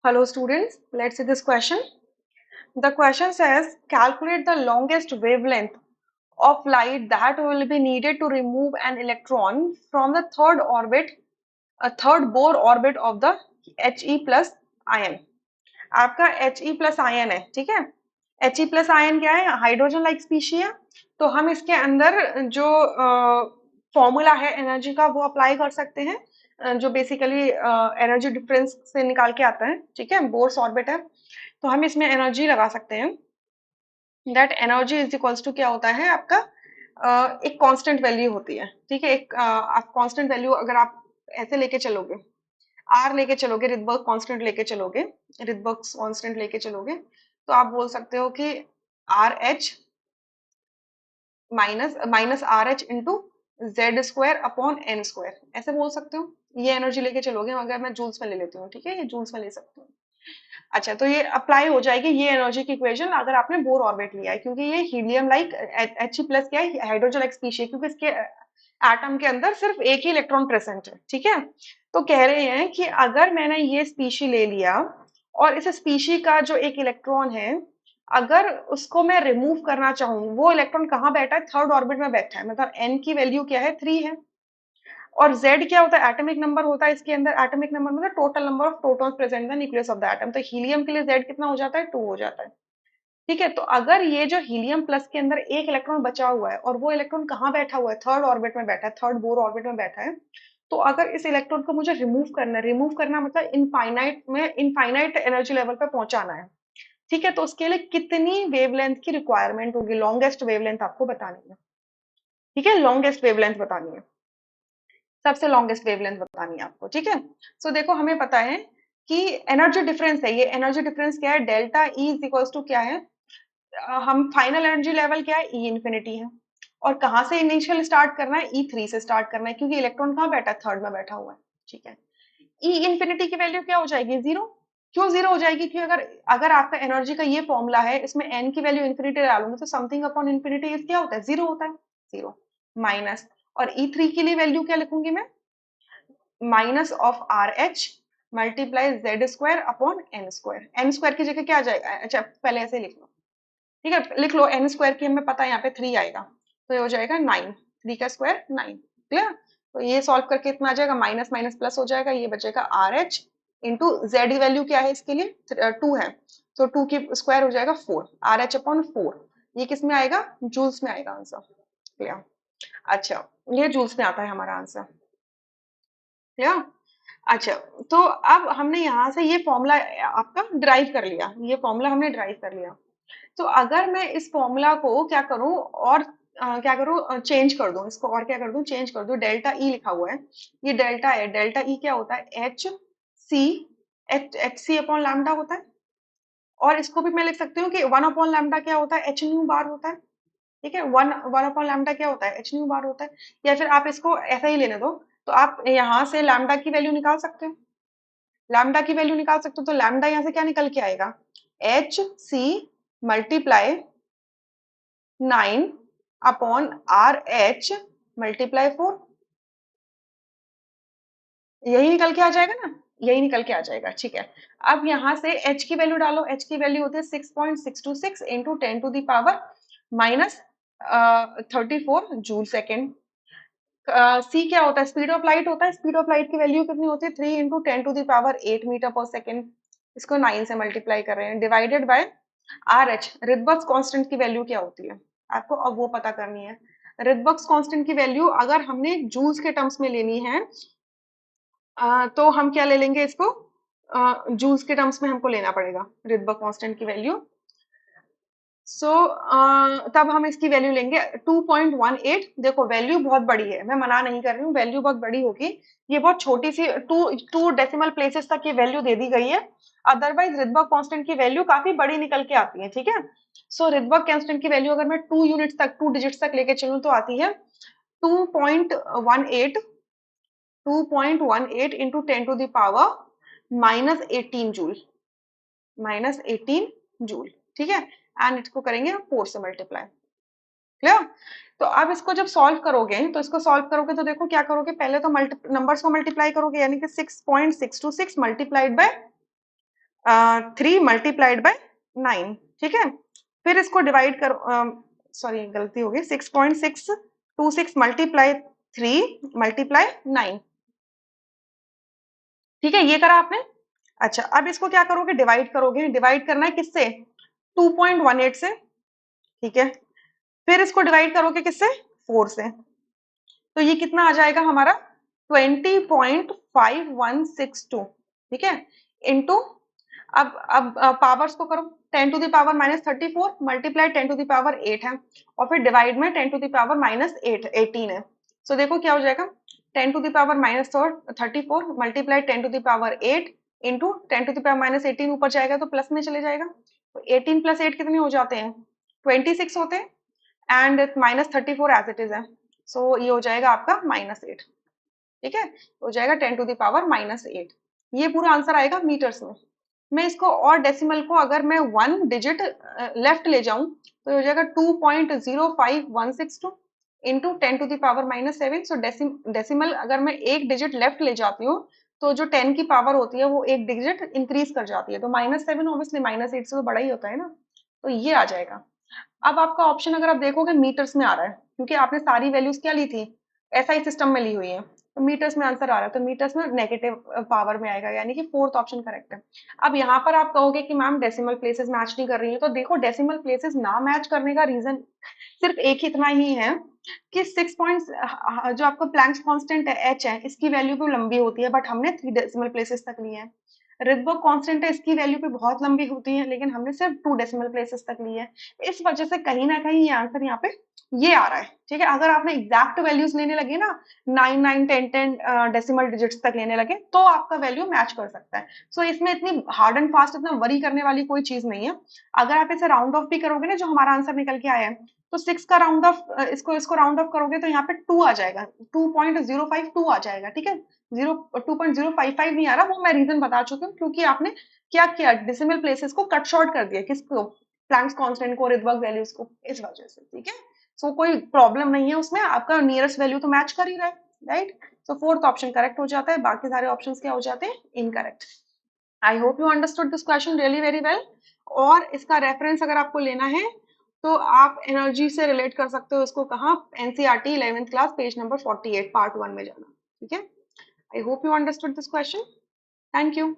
Hello students, let's see this question. The question says calculate the longest wavelength of light that will be needed to remove an electron from the third orbit, a third Bohr orbit of the He plus ion. आपका He plus ion है, ठीक है? He plus ion क्या है? Hydrogen like species है। तो हम इसके अंदर जो फॉर्मूला है एनर्जी का वो अप्लाई कर सकते हैं, जो बेसिकली एनर्जी डिफरेंस से निकाल के आता है, ठीक है? बोर्स ऑर्बिट है, तो हम इसमें एनर्जी लगा सकते हैं। That energy is equals to क्या होता है आपका, एक कांस्टेंट वैल्यू होती है, ठीक है? एक आप कांस्टेंट वैल्यू अगर आप ऐसे लेके चलोगे, आर लेके चलोगे, रिडबर्ग कांस्टेंट लेके चलोगे, रिडबर्ग कांस्टेंट लेके चलोगे, तो आप बोल सकते हो कि R H minus R H into Z square upon N square, ऐसे बोल सकते हो। ये एनर्जी लेके चलोगे, अगर मैं जूल्स में ले लेती हूँ, ठीक है? ये जूल्स में ले सकते हो। अच्छा, तो ये अप्लाई हो जाएगी ये एनर्जी की इक्वेशन अगर आपने बोर ऑर्बिट लिया है, क्योंकि ये हीलियम लाइक He प्लस क्या है, हाइड्रोजन लाइक स्पीशीज, क्योंकि इसके एटम के अंदर सिर्फ एक ही इलेक्ट्रॉन प्रेजेंट है, ठीक है? तो कह रहे हैं कि अगर मैंने ये स्पीशी ले लिया और इस स्पीशी का जो एक इलेक्ट्रॉन है, अगर उसको मैं रिमूव करना चाहूँ, वो इलेक्ट्रॉन कहाँ बैठा है? थर्ड ऑर्बिट में बैठा है, मतलब एन की वैल्यू क्या है? 3 है। और Z क्या होता है? एटॉमिक नंबर होता है इसके अंदर। एटॉमिक नंबर मतलब total number of protons present in the nucleus of the atom. तो हीलियम के लिए Z कितना हो जाता है? 2 हो जाता है, ठीक है? तो अगर ये जो हीलियम प्लस के अंदर एक इलेक्ट्रॉन बचा हुआ है और वो इलेक्ट्रॉन कहाँ बैठा हुआ है? थर्ड ऑर्बिट में बैठा है, थर्ड बोर ऑर्बिट में बैठा है। तो अगर इस इलेक्ट्रॉन को मुझे रिमूव करना मतलब इनफाइनाइट एनर्जी लेवल पे पहुंचाना है, ठीक है? तो उसके लिए कितनी वेवलेंथ की रिक्वायरमेंट होगी? लॉन्गेस्ट वेवलेंथ आपको बतानी है, ठीक है? लॉन्गेस्ट वेवलेंथ बतानी है, सबसे लॉन्गेस्ट वेवलेंथ बतानी है आपको, ठीक है? सो देखो, हमें पता है कि एनर्जी डिफरेंस है, ये एनर्जी डिफरेंस क्या है? Delta E is equals to क्या है? हम फाइनल एनर्जी लेवल क्या है? ई इंफिनिटी है। और कहाँ से इनिशियल स्टार्ट करना है? E3 से स्टार्ट करना है, क्योंकि इलेक्ट्रॉन कहाँ बैठा है? थर्ड में बैठा हुआ है, ठीक है? ई इंफिनिटी की वैल्यू क्या हो जाएगी? जीरो। क्यों जीरो हो जाएगी? क्योंकि अगर अगर आपका एनर्जी का ये फॉर्मूला है, इसमें एन की वैल्यू इंफिनिटी डालूंगी तो समथिंग अपॉन इंफिनिटी क्या होता है? जीरो होता है। जीरो माइनस, और E3 के लिए वैल्यू क्या लिखूंगी मैं? Minus of R H multiply Z square upon N square. N square की जगह क्या आ जाएगा? अच्छा, पहले ऐसे लिख लो, ठीक है? लिख लो, एन स्क्वायर की हमें पता है यहाँ पे 3 आएगा, तो ये हो जाएगा 9। 3 का स्क्वायर 9, क्लियर? तो ये सॉल्व करके इतना आ जाएगा, माइनस माइनस प्लस हो जाएगा, ये बचेगा are H into Z value क्या है इसके लिए? 2 है, तो 2 की स्क्वायर हो जाएगा 4, आर एच अपॉन 4। ये किस में आएगा? जूल्स में आएगा आंसर, क्लियर? अच्छा, ये जूल्स में आता है हमारा आंसर, क्लियर? अच्छा, तो अब हमने यहाँ से ये फॉर्मूला आपका ड्राइव कर लिया, ये फॉर्मूला हमने ड्राइव कर लिया। तो अगर मैं इस फॉर्मूला को क्या करूं और क्या करूं? चेंज कर दूं इसको, और क्या कर दूं? चेंज कर दूं। डेल्टा ई लिखा हुआ है, ये डेल्टा है। डेल्टा ई क्या होता है? C H C upon lambda होता है। और इसको भी मैं लिख सकती हूँ कि 1 अपॉन लैम्डा क्या होता है? एच न्यू बार होता है, ठीक है? वन वन अपॉन लैम्डा क्या होता है? एच न्यू बार होता है। या फिर आप इसको ऐसा ही लेने दो, तो आप यहाँ से लैम्डा की वैल्यू निकाल सकते हो, लैम्डा की वैल्यू निकाल सकते हो। तो लैम्डा यहाँ से क्या निकल के आएगा? H C multiply 9 upon R H multiply 4, यही निकल के आ जाएगा ना? यही निकल के आ जाएगा, ठीक है? अब यहाँ से h की वैल्यू डालो। h की वैल्यू होती है 6.626 into 10 to the power minus 34 joule second. c क्या होता है? स्पीड ऑफ लाइट होता है। स्पीड ऑफ लाइट की वैल्यू कितनी होती है? 3 into 10 to the power 8 metre per second. इसको 9 से मल्टीप्लाई कर रहे हैं, divided by R H. Rydberg's constant की वैल्यू क्या होती है आपको अब वो पता करनी है। रिडबर्ग्स कांस्टेंट की वैल्यू अगर हमने जूल्स के टर्म्स में लेनी है, तो हम क्या ले लेंगे इसको? जूल्स के टर्म्स में हमको लेना पड़ेगा रिडबर्ग कांस्टेंट की वैल्यू। सो तब हम इसकी वैल्यू लेंगे 2.18। देखो, वैल्यू बहुत बड़ी है, मैं मना नहीं कर रही हूँ, वैल्यू बहुत बड़ी होगी। ये बहुत छोटी सी टू डेसिमल प्लेसेस तक ये वैल्यू दे दी गई है। अदरवाइज रिडबर्ग कांस्टेंट की वैल्यू काफी बड़ी निकल के आती है, ठीक है? सो रिडबर्ग कांस्टेंट की वैल्यू अगर मैं 2 यूनिट्स तक, 2 डिजिट्स तक लेके चलूँ तो आती है 2.18, 2.18 into 10 to the power minus 18 joule, minus 18 joule, ठीक है? एंड इसको करेंगे 4 से मल्टीप्लाई, क्लियर? तो अब इसको जब सॉल्व करोगे, तो इसको सॉल्व करोगे तो देखो क्या करोगे? पहले तो नंबर्स को मल्टीप्लाई करोगे, यानी कि 6.626 मल्टीप्लाइड बाय 3 मल्टीप्लाइड बाय 9, ठीक है। फिर इसको डिवाइड करो, सॉरी गलती हो गई, 6.626 मल्टीप्लाई 3 मल्टीप्लाई 9, ठीक है, ये करा आपने। अच्छा, अब इसको क्या करोगे, डिवाइड करोगे, डिवाइड करना है किससे, 2.18 से, ठीक है। फिर इसको डिवाइड करोगे किससे, 4 से, तो ये कितना आ जाएगा हमारा, 20.5162, ठीक है, इनटू, अब पावर्स को करो, 10⁻⁻34 मल्टीप्लाई 10⁻8 है, और फिर डिवाइड में 10⁻−8 18 है। सो देखो क्या हो जाएगा, 10⁻−34 मल्टीप्लाई 10⁻8 इंटू 10⁻−18, ऊपर जाएगा तो प्लस में चले जाएगा, तो 18 + 8 कितने हो जाते हैं, 26 होते हैं, एंड -34 एज इट इज है। सो ये हो जाएगा आपका -8, ठीक है, हो जाएगा 10⁻−8। ये पूरा आंसर आएगा मीटर्स में। मैं इसको और डेसिमल को अगर मैं 1 डिजिट लेफ्ट ले जाऊं तो हो जाएगा 2.05162 इंटू 10⁻−7। सो डेसिमल अगर मैं एक डिजिट लेफ्ट ले जाती हूँ तो जो 10 की पावर होती है वो एक डिजिट इंक्रीज कर जाती है, तो -7 ऑब्वियसली -8 से तो बड़ा ही होता है ना, तो ये आ जाएगा। अब आपका ऑप्शन अगर आप देखोगे मीटर्स में आ रहा है, क्योंकि आपने सारी वैल्यूज क्या ली थी, एसआई सिस्टम में ली हुई है, तो मीटर्स में आंसर आ रहा है, तो मीटर्स में नेगेटिव पावर में आएगा, यानी कि फोर्थ ऑप्शन करेक्ट है। अब यहाँ पर आप कहोगे कि मैम डेसिमल प्लेसेस मैच नहीं कर रही है, तो देखो डेसिमल प्लेसेस ना मैच करने का रीजन सिर्फ एक ही इतना ही है कि 6 पॉइंट्स, जो आपका प्लैंक्स कांस्टेंट है एच है, इसकी वैल्यू भी लंबी होती है, बट हमने 3 डेसिमल प्लेसेस तक ली है। रिडबर्ग कांस्टेंट है, इसकी वैल्यू भी बहुत लंबी होती है, लेकिन हमने सिर्फ 2 डेसिमल प्लेसेस तक ली है। इस वजह से कहीं ना कहीं ये आंसर यहाँ पे ये आ रहा है, ठीक है। अगर आपने एग्जैक्ट वैल्यूज लेने लगे ना, 9 9 10 10 डेसिमल डिजिट्स तक लेने लगे, तो आपका वैल्यू मैच कर सकता है। सो इसमें इतनी हार्ड एंड फास्ट इतना वरी करने वाली कोई चीज नहीं है। अगर आप इसे राउंड ऑफ भी करोगे ना, जो हमारा आंसर निकल के आया है, तो 6 का राउंड ऑफ, इसको राउंड ऑफ करोगे तो यहाँ पे 2 आ जाएगा, 2.052 आ जाएगा, ठीक है। 2.055 नहीं आ रहा, वो मैं रीजन बता चुकी हूँ, क्योंकि आपने क्या किया, डेसिमल प्लेसेस को कट शॉर्ट कर दिया, किसको, प्लैंक्स कांस्टेंट को, रिडबर्ग वैल्यूज को, इस वजह से, ठीक है। सो कोई प्रॉब्लम नहीं है उसमें, आपका नियरेस्ट वैल्यू तो मैच कर ही रहा है, राइट। सो फोर्थ ऑप्शन करेक्ट हो जाता है, बाकी सारे ऑप्शंस क्या हो जाते हैं, incorrect. I hope you understood this question really very well. और इसका रेफरेंस अगर आपको लेना है तो आप एनर्जी से रिलेट कर सकते हो इसको, कहाँ, NCERT 11th class page number 48 part 1 में जाना, ठीक है। I hope you understood this question. Thank you.